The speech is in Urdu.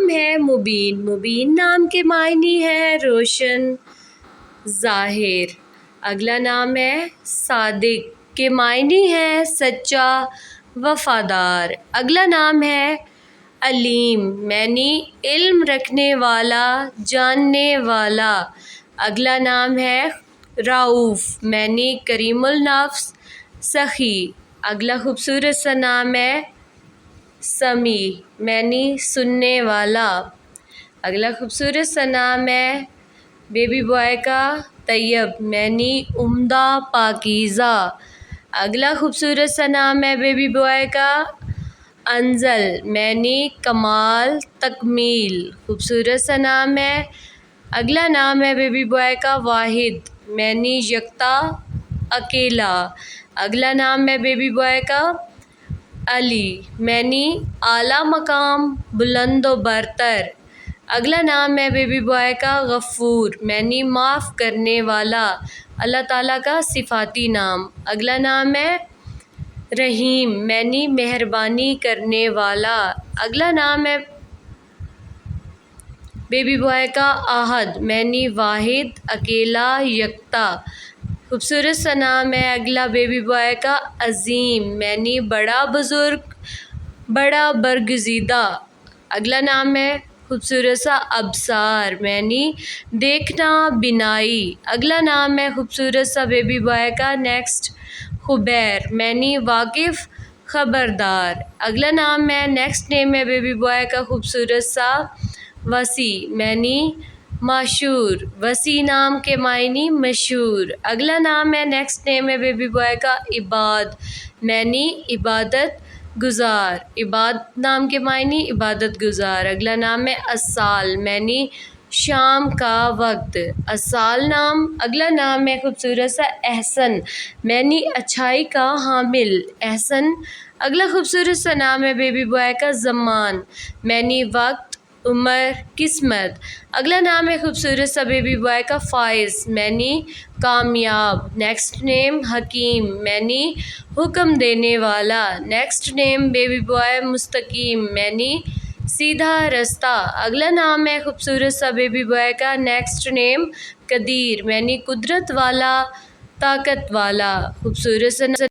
نام ہے مبین، مبین نام کے معنی ہے روشن، ظاہر۔ اگلا نام ہے صادق کے معنی ہے سچا، وفادار۔ اگلا نام ہے علیم، معنی علم رکھنے والا، جاننے والا۔ اگلا نام ہے رؤوف، معنی کریم النفس، سخی۔ اگلا خوبصورت سا نام ہے سمیع، معنی سننے والا۔ اگلا خوبصورت سا نام ہے بیبی بوائے کا طیب، معنی عمدہ، پاکیزہ۔ اگلا خوبصورت سا نام ہے بیبی بوائے کا انجل، معنی کمال، تکمیل۔ خوبصورت سا نام ہے۔ اگلا نام ہے بیبی بوائے کا واحد، معنی یکتا، اکیلا۔ اگلا نام ہے بیبی بوائے کا علی، معنی اعلیٰ مقام، بلند و برتر۔ اگلا نام ہے بیبی بوائے کا غفور، معنی معاف کرنے والا، اللہ تعالیٰ کا صفاتی نام۔ اگلا نام ہے رحیم، معنی مہربانی کرنے والا۔ اگلا نام ہے بیبی بوائے کا احد، معنی واحد، اکیلا، یکتا۔ خوبصورت سا نام ہے اگلا بیبی بوائے کا عظیم، معنی بڑا، بزرگ، بڑا، برگزیدہ۔ اگلا نام ہے خوبصورت سا ابصار، معنی دیکھنا، بینائی۔ اگلا نام ہے خوبصورت سا بیبی بوائے کا نیکسٹ خبیر، معنی واقف، خبردار۔ اگلا نام ہے نیکسٹ نیم ہے بیبی بوائے کا خوبصورت سا وسیع، معنی مشہور، وسیع نام کے معنی مشہور۔ اگلا نام ہے نیکسٹ نیم ہے بیبی بوائے کا عباد، معنی عبادت گزار، عباد نام کے معنی عبادت گزار۔ اگلا نام ہے اصال، معنی شام کا وقت، اصال نام۔ اگلا نام ہے خوبصورت سا احسن، معنی اچھائی کا حامل، احسن۔ اگلا خوبصورت سا نام ہے بیبی بوائے کا زمان، معنی وقت، عمر، قسمت۔ اگلا نام ہے خوبصورت سا بیبی بوائے کا فائز، معنی کامیاب۔ نیکسٹ نیم حکیم، معنی حکم دینے والا۔ نیکسٹ نیم بیبی بوائے مستقیم، معنی سیدھا رستہ۔ اگلا نام ہے خوبصورت سا بیبی بوائے کا نیکسٹ نیم قدیر، معنی قدرت والا، طاقت والا۔ خوبصورت سا